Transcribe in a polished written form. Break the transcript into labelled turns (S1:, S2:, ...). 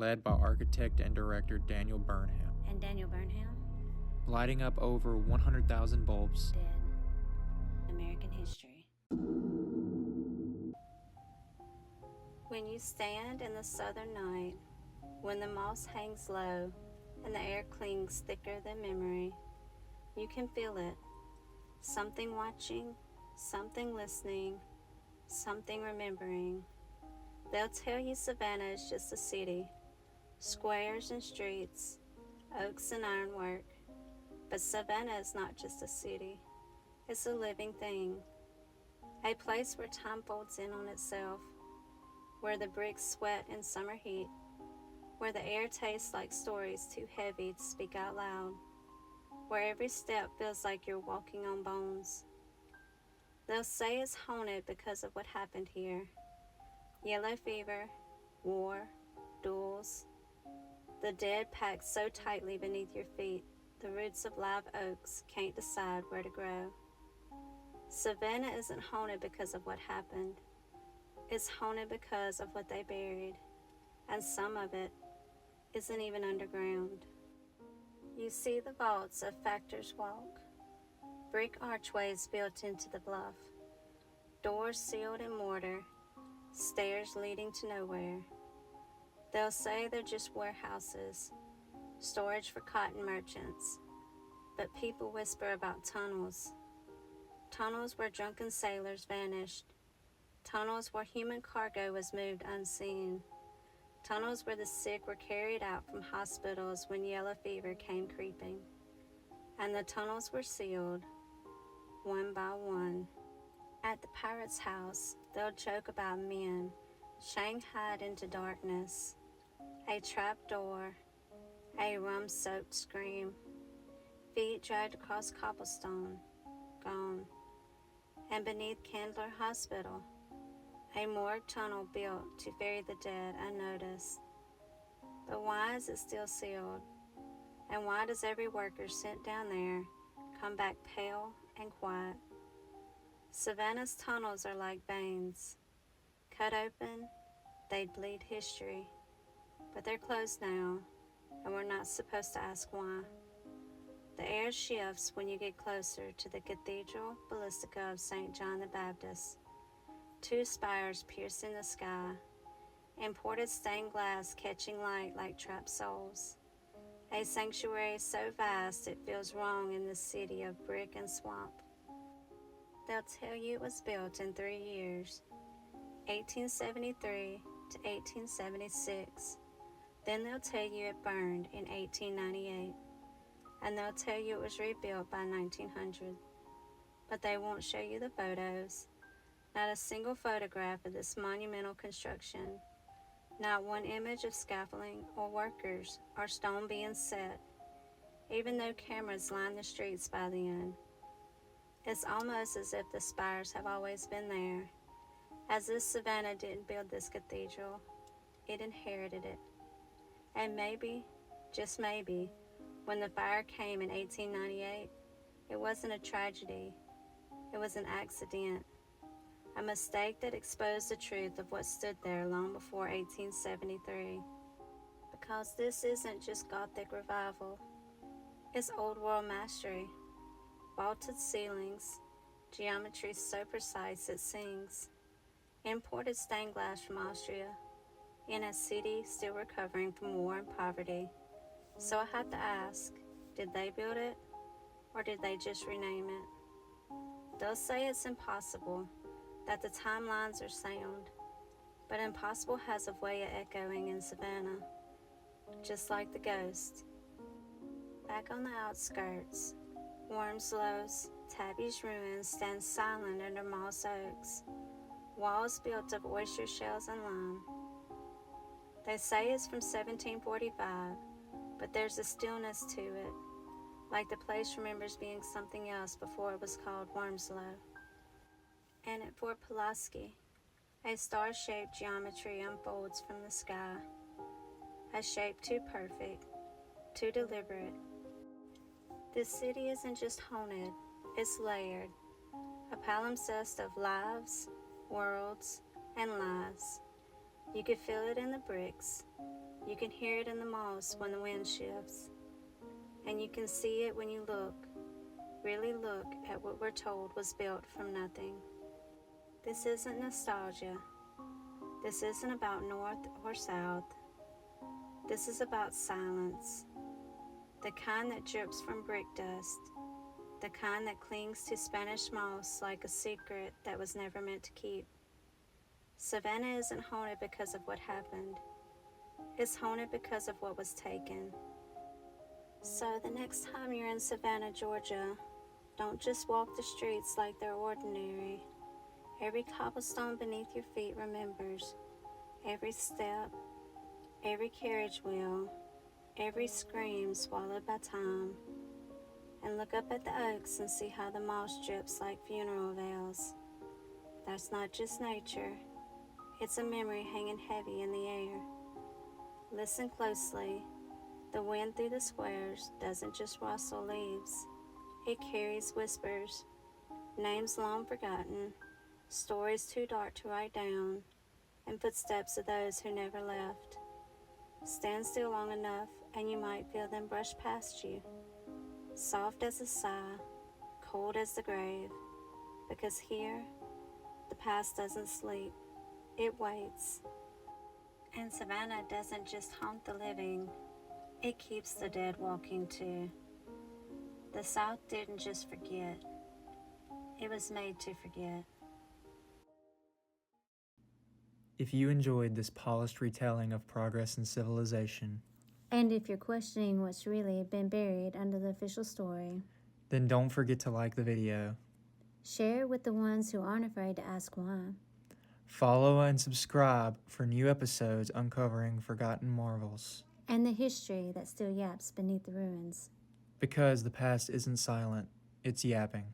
S1: led by architect and director Daniel Burnham.
S2: And Daniel Burnham?
S1: Lighting up over 100,000 bulbs.
S2: Dead. American history. When you stand in the southern night, when the moss hangs low and the air clings thicker than memory, you can feel it. Something watching, something listening, something remembering. They'll tell you Savannah is just a city, squares and streets, oaks and ironwork. But Savannah is not just a city. It's a living thing. A place where time folds in on itself, where the bricks sweat in summer heat, where the air tastes like stories too heavy to speak out loud, where every step feels like you're walking on bones. They'll say it's haunted because of what happened here. Yellow fever, war, duels. The dead packed so tightly beneath your feet, the roots of live oaks can't decide where to grow. Savannah isn't haunted because of what happened. It's haunted because of what they buried, and some of it isn't even underground. You see the vaults of Factor's Walk, brick archways built into the bluff, doors sealed in mortar, stairs leading to nowhere. They'll say they're just warehouses, storage for cotton merchants, but people whisper about tunnels. Tunnels where drunken sailors vanished, tunnels where human cargo was moved unseen, tunnels where the sick were carried out from hospitals when yellow fever came creeping, and the tunnels were sealed, one by one. At the pirate's house, they'll joke about men shanghaied into darkness, a trap door, a rum-soaked scream, feet dragged across cobblestone, gone, and beneath Candler Hospital, a morgue tunnel built to bury the dead unnoticed. But why is it still sealed? And why does every worker sent down there come back pale and quiet? Savannah's tunnels are like veins. Cut open, they'd bleed history. But they're closed now, and we're not supposed to ask why. The air shifts when you get closer to the Cathedral Basilica of St. John the Baptist. Two spires piercing the sky, imported stained glass catching light like trapped souls. A sanctuary so vast it feels wrong in this city of brick and swamp. They'll tell you it was built in 3 years, 1873 to 1876. Then they'll tell you it burned in 1898, and they'll tell you it was rebuilt by 1900. But they won't show you the photos. Not a single photograph of this monumental construction. Not one image of scaffolding or workers or stone being set, even though cameras line the streets by then. It's almost as if the spires have always been there, as if Savannah didn't build this cathedral, it inherited it. And maybe, just maybe, when the fire came in 1898, it wasn't a tragedy, it was an accident. A mistake that exposed the truth of what stood there long before 1873. Because this isn't just Gothic revival. It's Old World mastery. Vaulted ceilings, geometry so precise it sings. Imported stained glass from Austria, in a city still recovering from war and poverty. So I have to ask, did they build it? Or did they just rename it? They'll say it's impossible, that the timelines are sound, but impossible has a way of echoing in Savannah, just like the ghost. Back on the outskirts, Wormslow's, Tabby's ruins stand silent under moss oaks, walls built of oyster shells and lime. They say it's from 1745, but there's a stillness to it, like the place remembers being something else before it was called Wormslow. And at Fort Pulaski, a star-shaped geometry unfolds from the sky, a shape too perfect, too deliberate. This city isn't just haunted, it's layered, a palimpsest of lives, worlds, and lives. You could feel it in the bricks, You can hear it in the moss when the wind shifts. And you can see it when you look, really look at what we're told was built from nothing. This isn't nostalgia. This isn't about north or south. This is about silence. The kind that drips from brick dust. The kind that clings to Spanish moss like a secret that was never meant to keep. Savannah isn't haunted because of what happened. It's haunted because of what was taken. So the next time you're in Savannah, Georgia, don't just walk the streets like they're ordinary. Every cobblestone beneath your feet remembers. Every step, every carriage wheel, every scream swallowed by time. And look up at the oaks and see how the moss drips like funeral veils. That's not just nature. It's a memory hanging heavy in the air. Listen closely. The wind through the squares doesn't just rustle leaves. It carries whispers, names long forgotten, stories too dark to write down, and footsteps of those who never left. Stand still long enough and you might feel them brush past you. Soft as a sigh, cold as the grave, because here, the past doesn't sleep, it waits. And Savannah doesn't just haunt the living, it keeps the dead walking too. The South didn't just forget, it was made to forget.
S1: If you enjoyed this polished retelling of progress and civilization,
S3: And if you're questioning what's really been buried under the official story,
S1: then don't forget to like the video.
S3: share it with the ones who aren't afraid to ask why.
S1: Follow and subscribe for new episodes uncovering forgotten marvels.
S3: And the history that still yaps beneath the ruins.
S1: Because the past isn't silent, it's yapping.